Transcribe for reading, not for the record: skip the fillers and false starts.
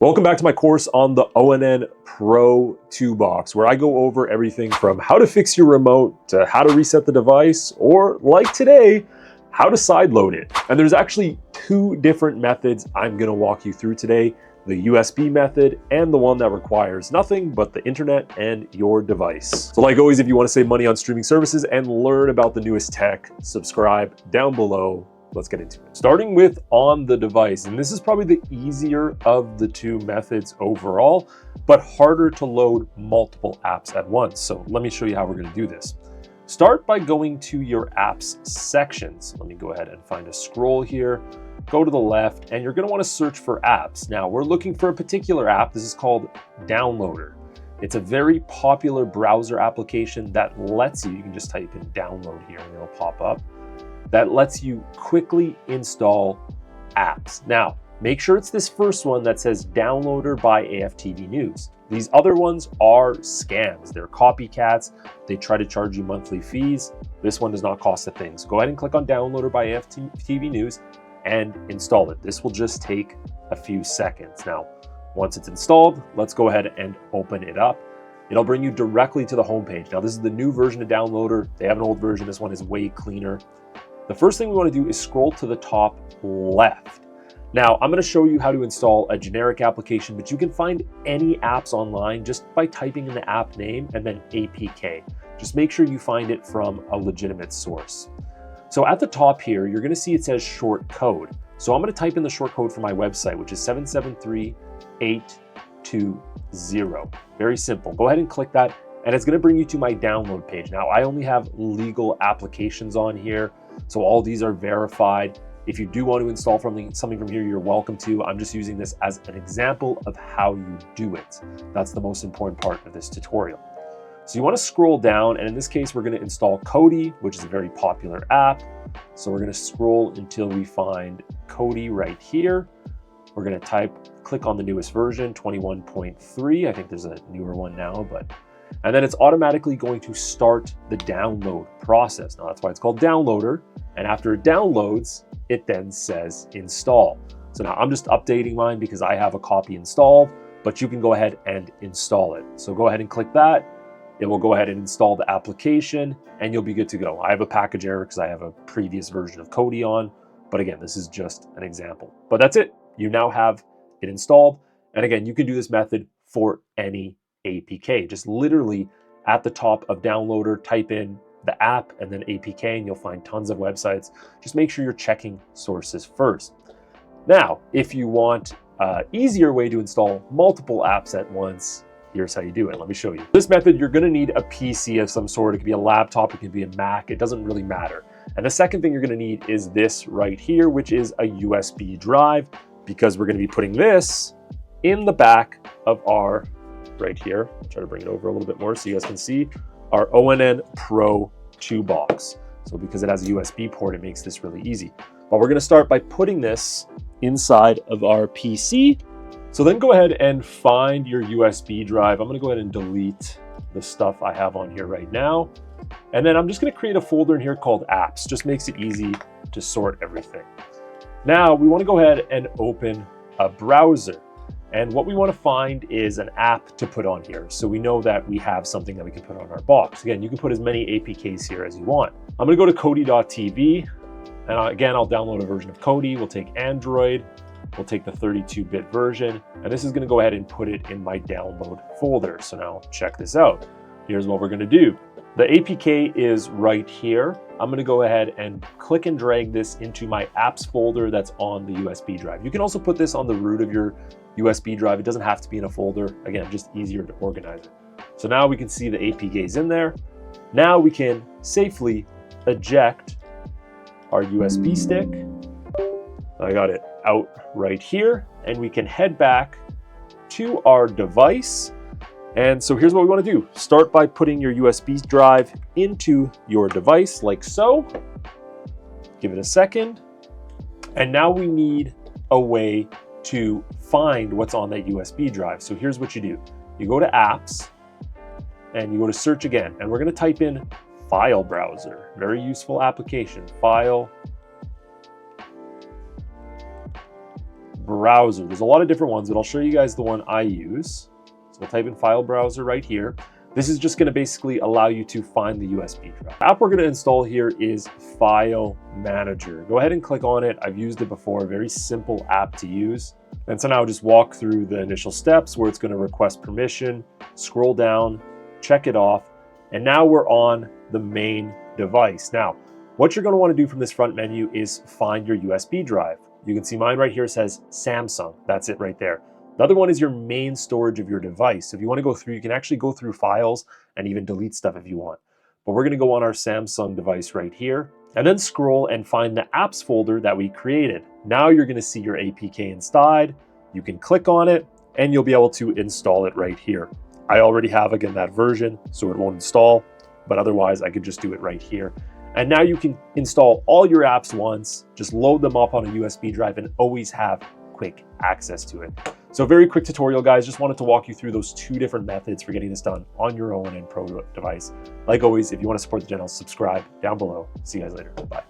Welcome back to my course on the ONN Pro 2 box, where I go over everything from how to fix your remote to how to reset the device, or like today, how to sideload it. And there's actually two different methods I'm gonna walk you through today, the USB method and the one that requires nothing but the internet and your device. So like always, if you wanna save money on streaming services and learn about the newest tech, subscribe down below. Let's get into it. Starting with on the device, and this is probably the easier of the two methods overall, but harder to load multiple apps at once. So let me show you how we're gonna do this. Start by going to your apps sections. Let me go ahead and find a scroll here, go to the left, and you're gonna wanna search for apps. Now we're looking for a particular app. This is called Downloader. It's a very popular browser application that lets you can just type in download here and it'll pop up. That lets you quickly install apps. Now, make sure it's this first one that says Downloader by AFTV News. These other ones are scams. They're copycats. They try to charge you monthly fees. This one does not cost a thing. So go ahead and click on Downloader by AFTV News and install it. This will just take a few seconds. Now, once it's installed, let's go ahead and open it up. It'll bring you directly to the homepage. Now, this is the new version of Downloader. They have an old version. This one is way cleaner. The first thing we want to do is scroll to the top left. Now, I'm going to show you how to install a generic application, but you can find any apps online just by typing in the app name and then APK. Just make sure you find it from a legitimate source. So at the top here, you're going to see it says short code. So I'm going to type in the short code for my website, which is 773820. Very simple. Go ahead and click that, and it's going to bring you to my download page. Now, I only have legal applications on here, so all these are verified. If you do want to install something from here, you're welcome to. I'm just using this as an example of how you do it. That's the most important part of this tutorial. So you want to scroll down, and in this case, we're going to install Kodi, which is a very popular app. So we're going to scroll until we find Kodi right here. We're going to click on the newest version, 21.3. I think there's a newer one now, and then it's automatically going to start the download process. Now that's why it's called Downloader. And after it downloads, it then says install. So now I'm just updating mine because I have a copy installed, but you can go ahead and install it. So go ahead and click that. It will go ahead and install the application and you'll be good to go. I have a package error because I have a previous version of Kodi on, but again, this is just an example. But that's it. You now have it installed. And again, you can do this method for any APK. Just literally at the top of Downloader, type in the app and then APK and you'll find tons of websites. Just make sure you're checking sources first. Now, if you want an easier way to install multiple apps at once, here's how you do it. Let me show you. This method, you're gonna need a PC of some sort. It could be a laptop, it could be a Mac, it doesn't really matter. And the second thing you're gonna need is this right here, which is a USB drive, because we're gonna be putting this in the back of our right here. I'll try to bring it over a little bit more so you guys can see our ONN Pro 2 box. So because it has a USB port, it makes this really easy. But we're gonna start by putting this inside of our PC. So then go ahead and find your USB drive. I'm gonna go ahead and delete the stuff I have on here right now. And then I'm just gonna create a folder in here called apps. Just makes it easy to sort everything. Now we wanna go ahead and open a browser. And what we want to find is an app to put on here. So we know that we have something that we can put on our box. Again, you can put as many APKs here as you want. I'm going to go to Kodi.tv. And again, I'll download a version of Kodi. We'll take Android. We'll take the 32-bit version. And this is going to go ahead and put it in my download folder. So now check this out. Here's what we're going to do. The APK is right here. I'm going to go ahead and click and drag this into my apps folder that's on the USB drive. You can also put this on the root of your USB drive. It doesn't have to be in a folder. Again, just easier to organize it. So now we can see the APKs in there. Now we can safely eject our USB stick. I got it out right here, and we can head back to our device. And so here's what we want to do. Start by putting your USB drive into your device like so. Give it a second. And now we need a way to find what's on that USB drive. So here's what you do. You go to apps and you go to search again, and we're going to type in file browser. Very useful application. File browser. There's a lot of different ones, but I'll show you guys the one I use. So we'll type in file browser right here. This is just going to basically allow you to find the USB drive. The app we're going to install here is File Manager. Go ahead and click on it. I've used it before, very simple app to use. And so now just walk through the initial steps where it's going to request permission, scroll down, check it off, and now we're on the main device. Now, what you're going to want to do from this front menu is find your USB drive. You can see mine right here says Samsung. That's it right there. The other one is your main storage of your device. So if you want to go through, you can actually go through files and even delete stuff if you want. But we're going to go on our Samsung device right here and then scroll and find the apps folder that we created. Now you're going to see your APK inside. You can click on it and you'll be able to install it right here. I already have, again, that version, so it won't install, but otherwise I could just do it right here. And now you can install all your apps once, just load them up on a USB drive and always have quick access to it. So very quick tutorial, guys. Just wanted to walk you through those two different methods for getting this done on your ONN Pro device. Like always, if you want to support the channel, subscribe down below. See you guys later. Bye.